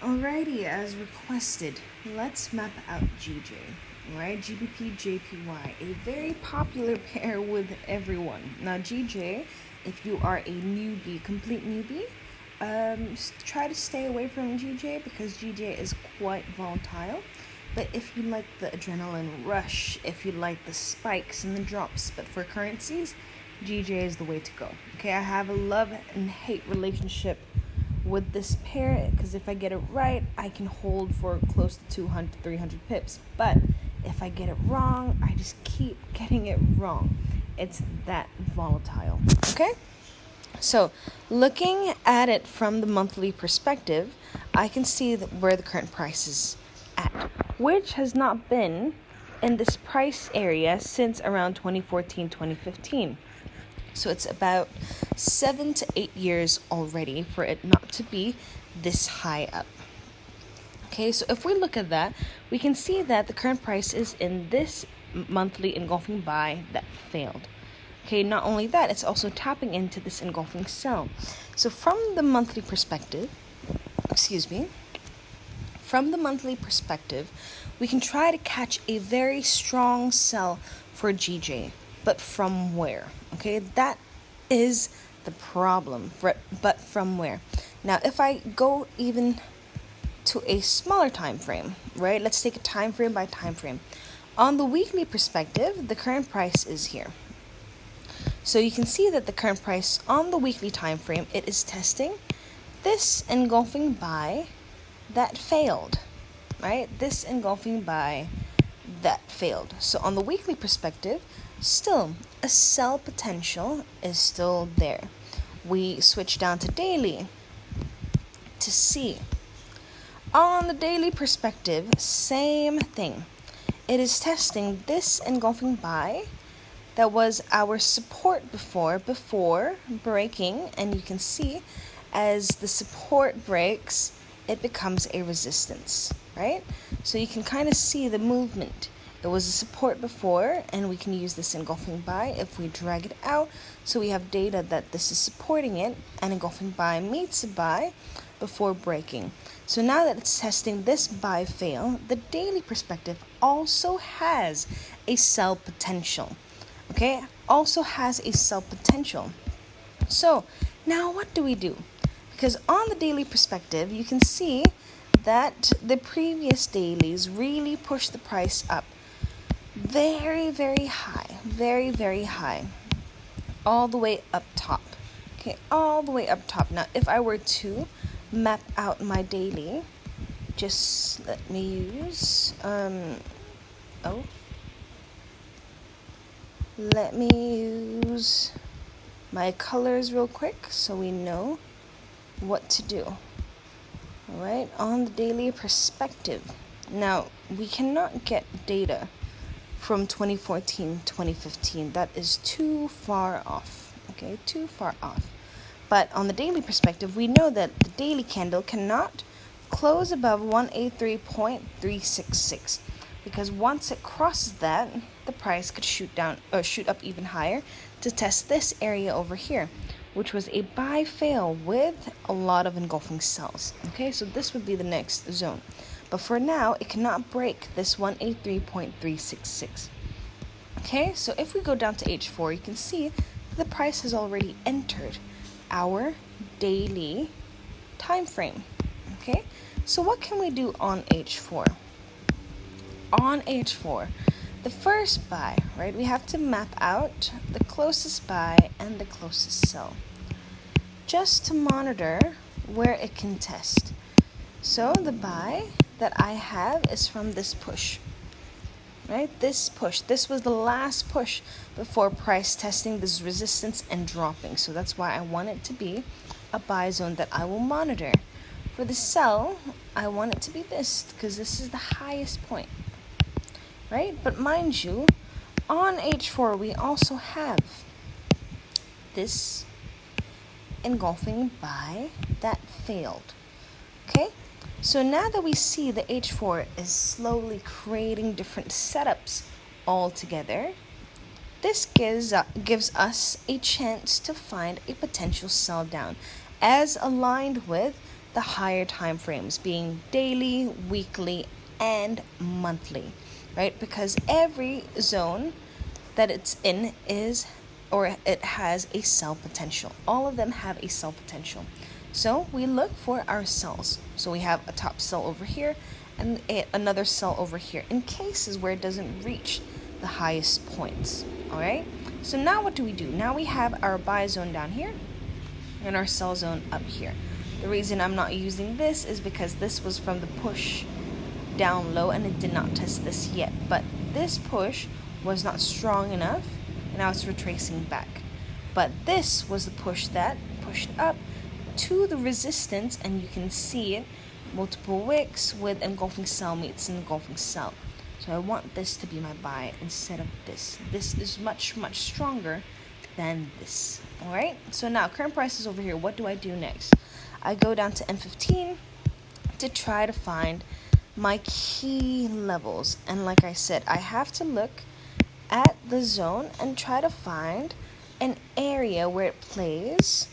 Alrighty, as requested, let's map out GJ. Alright, GBPJPY, a very popular pair with everyone. Now, GJ, if you are a newbie, complete newbie, try to stay away from GJ because GJ is quite volatile. But if you like the adrenaline rush, if you like the spikes and the drops, but for currencies, GJ is the way to go. Okay, I have a love and hate relationship with this pair because if I get it right, I can hold for close to 200 300 pips. But if I get it wrong, I just keep getting it wrong. It's that volatile. Okay? So, looking at it from the monthly perspective, I can see where the current price is at, which has not been in this price area since around 2014, 2015. So it's about 7 to 8 years already for it not to be this high up. Okay, so if we look at that, we can see that the current price is in this monthly engulfing buy that failed. Okay, not only that, it's also tapping into this engulfing sell. So from the monthly perspective, we can try to catch a very strong sell for GJ. But from where? Okay, that is the problem. But from where? Now, if I go even to a smaller time frame, right? Let's take a time frame by time frame. On the weekly perspective, the current price is here. So you can see that the current price on the weekly time frame, it is testing this engulfing buy that failed, right? This engulfing buy that failed. So on the weekly perspective, still a sell potential is still there. We switch down to daily to see. On the daily perspective, same thing. It is testing this engulfing buy that was our support before breaking, and you can see as the support breaks, it becomes a resistance, right? So you can kind of see the movement. It was a support before, and we can use this engulfing buy if we drag it out. So we have data that this is supporting it, and engulfing buy meets a buy before breaking. So now that it's testing this buy fail, the daily perspective also has a sell potential. Okay, also has a sell potential. So now what do we do? Because on the daily perspective, you can see that the previous dailies really pushed the price up very, very high, all the way up top. Okay, all the way up top. Now, if I were to map out my daily, just let me use, let me use my colors real quick so we know what to do. Alright, on the daily perspective. Now, we cannot get data from 2014, 2015. That is too far off. Okay, too far off. But on the daily perspective, we know that the daily candle cannot close above 183.366 because once it crosses that, the price could shoot up even higher to test this area over here, which was a buy fail with a lot of engulfing sells. Okay, so this would be the next zone. But for now, it cannot break this 183.366. Okay, so if we go down to H4, you can see the price has already entered our daily time frame. Okay, so what can we do on H4? On H4, the first buy, right? We have to map out the closest buy and the closest sell, just to monitor where it can test. So the buy that I have is from this push, right? This push. This was the last push before price testing this resistance and dropping. So that's why I want it to be a buy zone that I will monitor. For the sell, I want it to be this because this is the highest point, right? But mind you, on H4, we also have this engulfing buy that failed. Okay, so now that we see the H4 is slowly creating different setups all together, this gives us a chance to find a potential sell down as aligned with the higher time frames, being daily, weekly, and monthly, right? Because every zone that it's in is, or it has a sell potential. All of them have a sell potential. So we look for our sells. So we have a top sell over here and another sell over here in cases where it doesn't reach the highest points. All right. So now what do? Now we have our buy zone down here and our sell zone up here. The reason I'm not using this is because this was from the push down low and it did not test this yet. But this push was not strong enough and now it's retracing back. But this was the push that pushed up to the resistance, and you can see it, multiple wicks with engulfing sell meets engulfing sell. So I want this to be my buy instead of this. This is much, much stronger than this. All right. So now current price is over here. What do I do next? I go down to M15 to try to find my key levels. And like I said, I have to look at the zone and try to find an area where it plays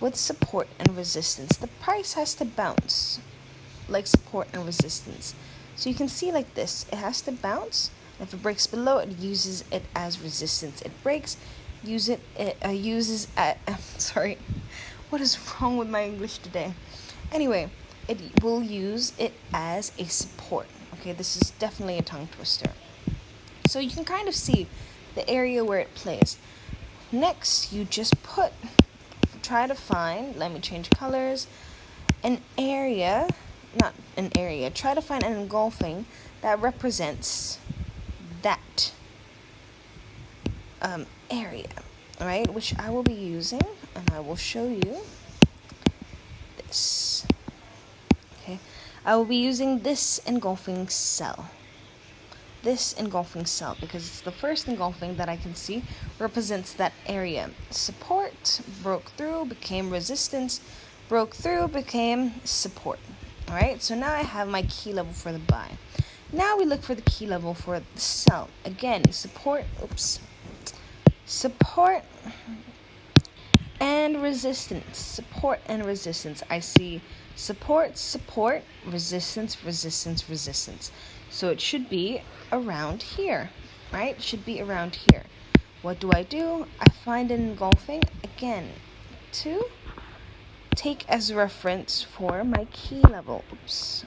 with support and resistance. The price has to bounce like support and resistance. So you can see like this, it has to bounce. If it breaks below, it uses it as resistance. It breaks, uses sorry, what is wrong with my English today? Anyway, it will use it as a support. Okay, this is definitely a tongue twister. So you can kind of see the area where it plays. Next, you just try to find, let me change colors, try to find an engulfing that represents that area, right? Which I will be using, and I will show you this. Okay, I will be using this engulfing cell. This engulfing cell, because it's the first engulfing that I can see represents that area. Support, broke through, became resistance, broke through, became support. All right, so now I have my key level for the buy. Now we look for the key level for the sell. Again, support and resistance. Support and resistance. I see support, resistance. So it should be around here, right? It should be around here. What do? I find an engulfing, again, to take as reference for my key level. Oops.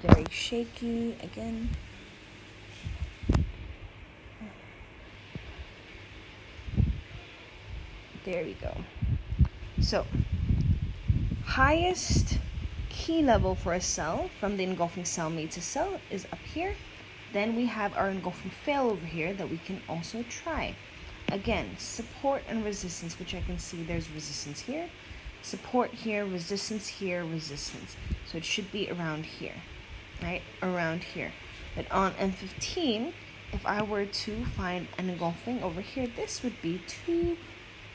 Very shaky again. There we go. So, highest key level for a cell from the engulfing cell made to cell is up here. Then we have our engulfing fail over here that we can also try. Again, support and resistance, which I can see there's resistance here, support here, resistance. So it should be around here, right? Around here. But on M15, if I were to find an engulfing over here, this would be too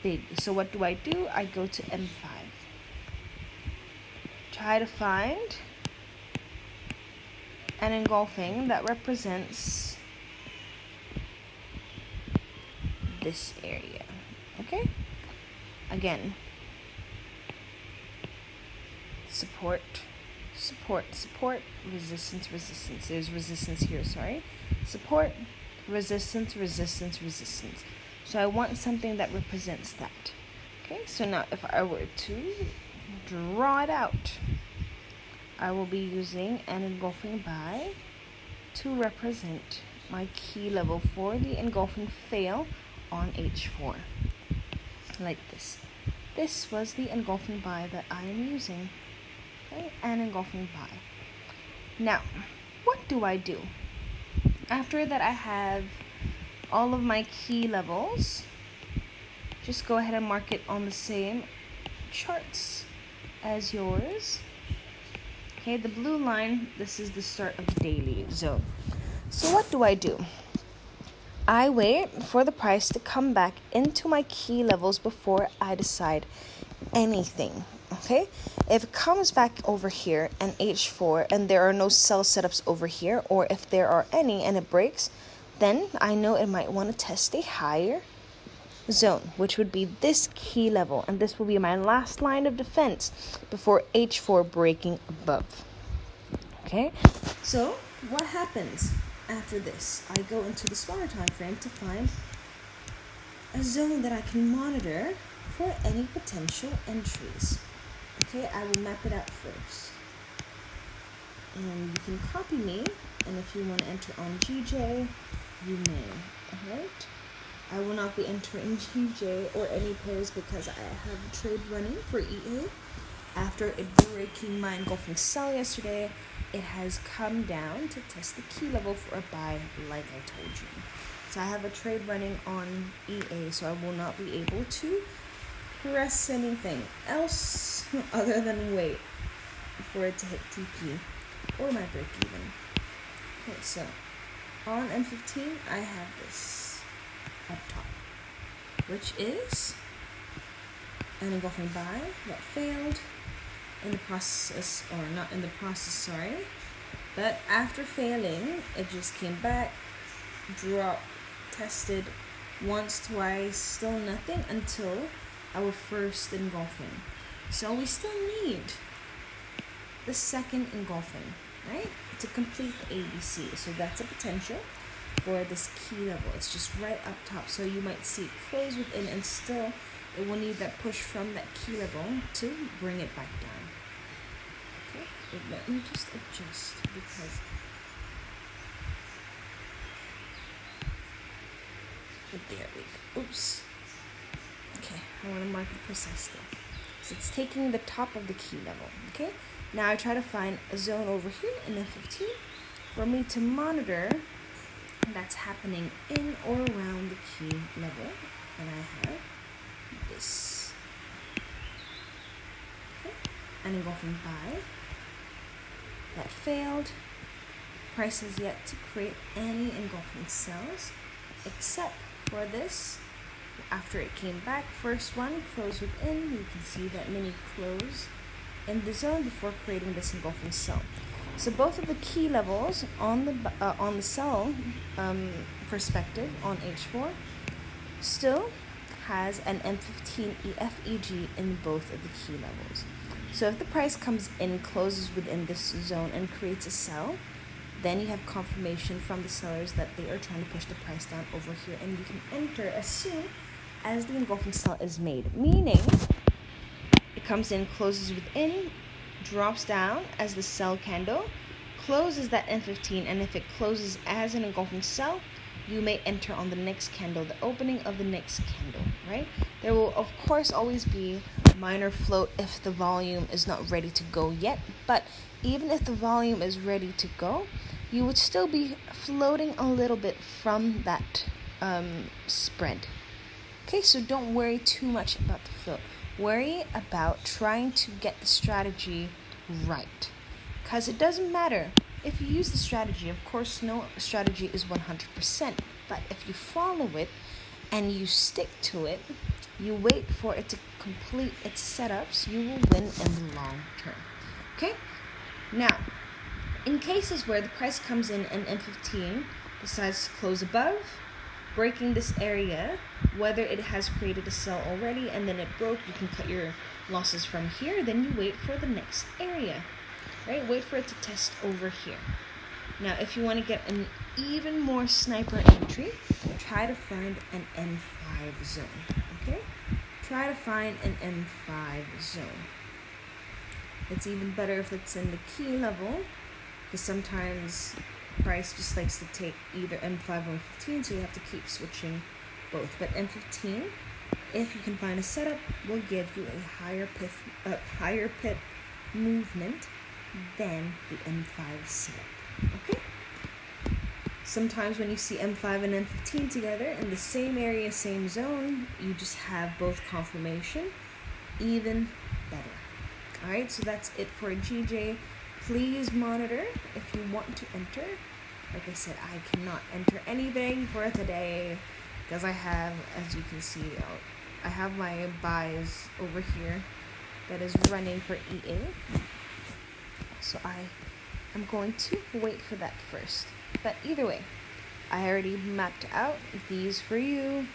big. So what do? I go to M5. Try to find an engulfing that represents this area. Okay? Again, support, resistance. There's resistance here, sorry. Support, resistance. So I want something that represents that. Okay, so now if I were to draw it out, I will be using an engulfing buy to represent my key level for the engulfing fail on H4. Like this. This was the engulfing buy that I am using. Okay, an engulfing buy. Now, what do? After that I have all of my key levels, just go ahead and mark it on the same charts as yours. Okay, the blue line, this is the start of the daily zone. So what do? I wait for the price to come back into my key levels before I decide anything. Okay, if it comes back over here and H4 and there are no sell setups over here, or if there are any and it breaks, then I know it might want to test a higher zone, which would be this key level, and this will be my last line of defense before H4 breaking above. Okay, so what happens after this? I go into the smaller time frame to find a zone that I can monitor for any potential entries. Okay, I will map it out first. And you can copy me, and if you want to enter on GJ, you may. Alright? I will not be entering GJ or any pairs because I have a trade running for EA. After it breaking my engulfing sell yesterday, it has come down to test the key level for a buy, like I told you. So I have a trade running on EA, so I will not be able to press anything else other than wait for it to hit TP or my break even. Okay, so on M15, I have this up top, which is an engulfing buy that failed in the process, or not in the process, sorry. But after failing, it just came back, dropped, tested once, twice, still nothing until our first engulfing. So we still need the second engulfing, right, to complete the ABC. So that's a potential for this key level. It's just right up top. So you might see it close within, and still it will need that push from that key level to bring it back down. Okay, but let me just adjust because there we go. Oops. Okay, I want to mark it precisely. So it's taking the top of the key level. Okay, now I try to find a zone over here in F15 for me to monitor that's happening in or around the key level, and I have this. Okay, an engulfing buy that failed. Price has yet to create any engulfing sells except for this. After it came back, first one closed within. You can see that mini close in the zone before creating this engulfing sell. So both of the key levels on the sell perspective on H4 still has an M15 EFEG in both of the key levels. So if the price comes in, closes within this zone and creates a sell, then you have confirmation from the sellers that they are trying to push the price down over here, and you can enter as soon as the engulfing sell is made, meaning it comes in, closes within, drops down as the sell candle, closes that M15, and if it closes as an engulfing sell, you may enter on the next candle, the opening of the next candle, right? There will, of course, always be minor float if the volume is not ready to go yet, but even if the volume is ready to go, you would still be floating a little bit from that spread. Okay, so don't worry too much about the float. Worry about trying to get the strategy right, because it doesn't matter if you use the strategy. Of course, no strategy is 100%, but if you follow it and you stick to it, you wait for it to complete its setups, you will win in the long term. Okay, now in cases where the price comes in and M15 decides to close above, breaking this area, whether it has created a sell already and then it broke, you can cut your losses from here. Then you wait for the next area, right? Wait for it to test over here. Now, if you want to get an even more sniper entry, try to find an M5 zone, okay? Try to find an M5 zone. It's even better if it's in the key level, because sometimes price just likes to take either M5 or M15, so you have to keep switching both. But M15, if you can find a setup, will give you a higher pip movement than the M5 setup. Okay? Sometimes when you see M5 and M15 together in the same area, same zone, you just have both confirmation, even better. Alright, so that's it for GJ. Please monitor if you want to enter. Like I said, I cannot enter anything for today because I have, as you can see, I have my buys over here that is running for EA. So I am going to wait for that first. But either way, I already mapped out these for you.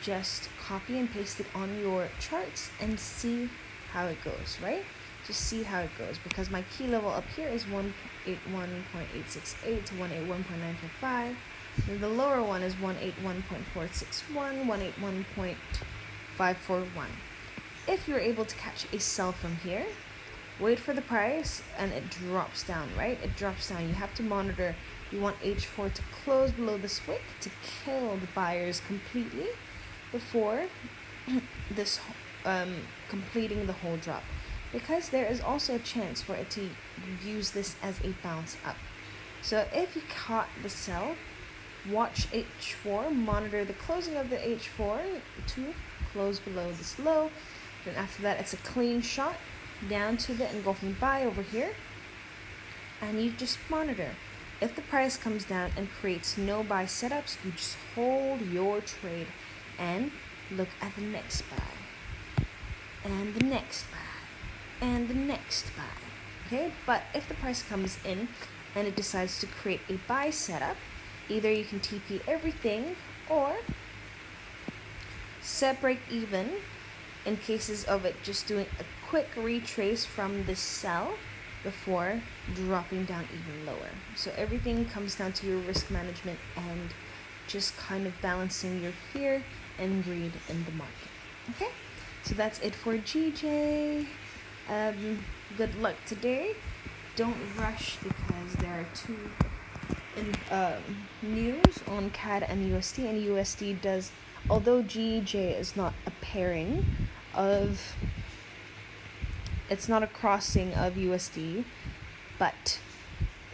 just copy and paste it on your charts and see how it goes, right? Just see how it goes, because my key level up here is 181.868 to 181.955. Then the lower one is 181.461, 181.541. If you're able to catch a sell from here, wait for the price and it drops down, right? It drops down. You have to monitor. You want H4 to close below this wick to kill the buyers completely before this completing the whole drop, because there is also a chance for it to use this as a bounce up. So if you caught the sell, watch H4, monitor the closing of the H4 to close below this low. Then after that, it's a clean shot down to the engulfing buy over here, and you just monitor. If the price comes down and creates no buy setups, you just hold your trade and look at the next buy and the next buy and the next buy. Okay, but if the price comes in and it decides to create a buy setup, either you can TP everything or separate even in cases of it just doing a quick retrace from the sell before dropping down even lower. So everything comes down to your risk management and just kind of balancing your fear and greed in the market. Okay, so that's it for GJ. Good luck today. Don't rush, because there are two news on CAD and USD, and USD does, although GJ is not a pairing of, it's not a crossing of USD, but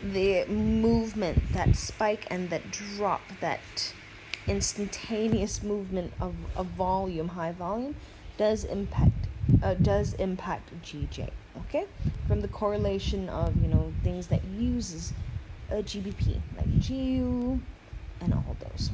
the movement, that spike and that drop, that instantaneous movement of volume, high volume, does impact GJ. Okay, from the correlation of things that uses a GBP like GU and all those.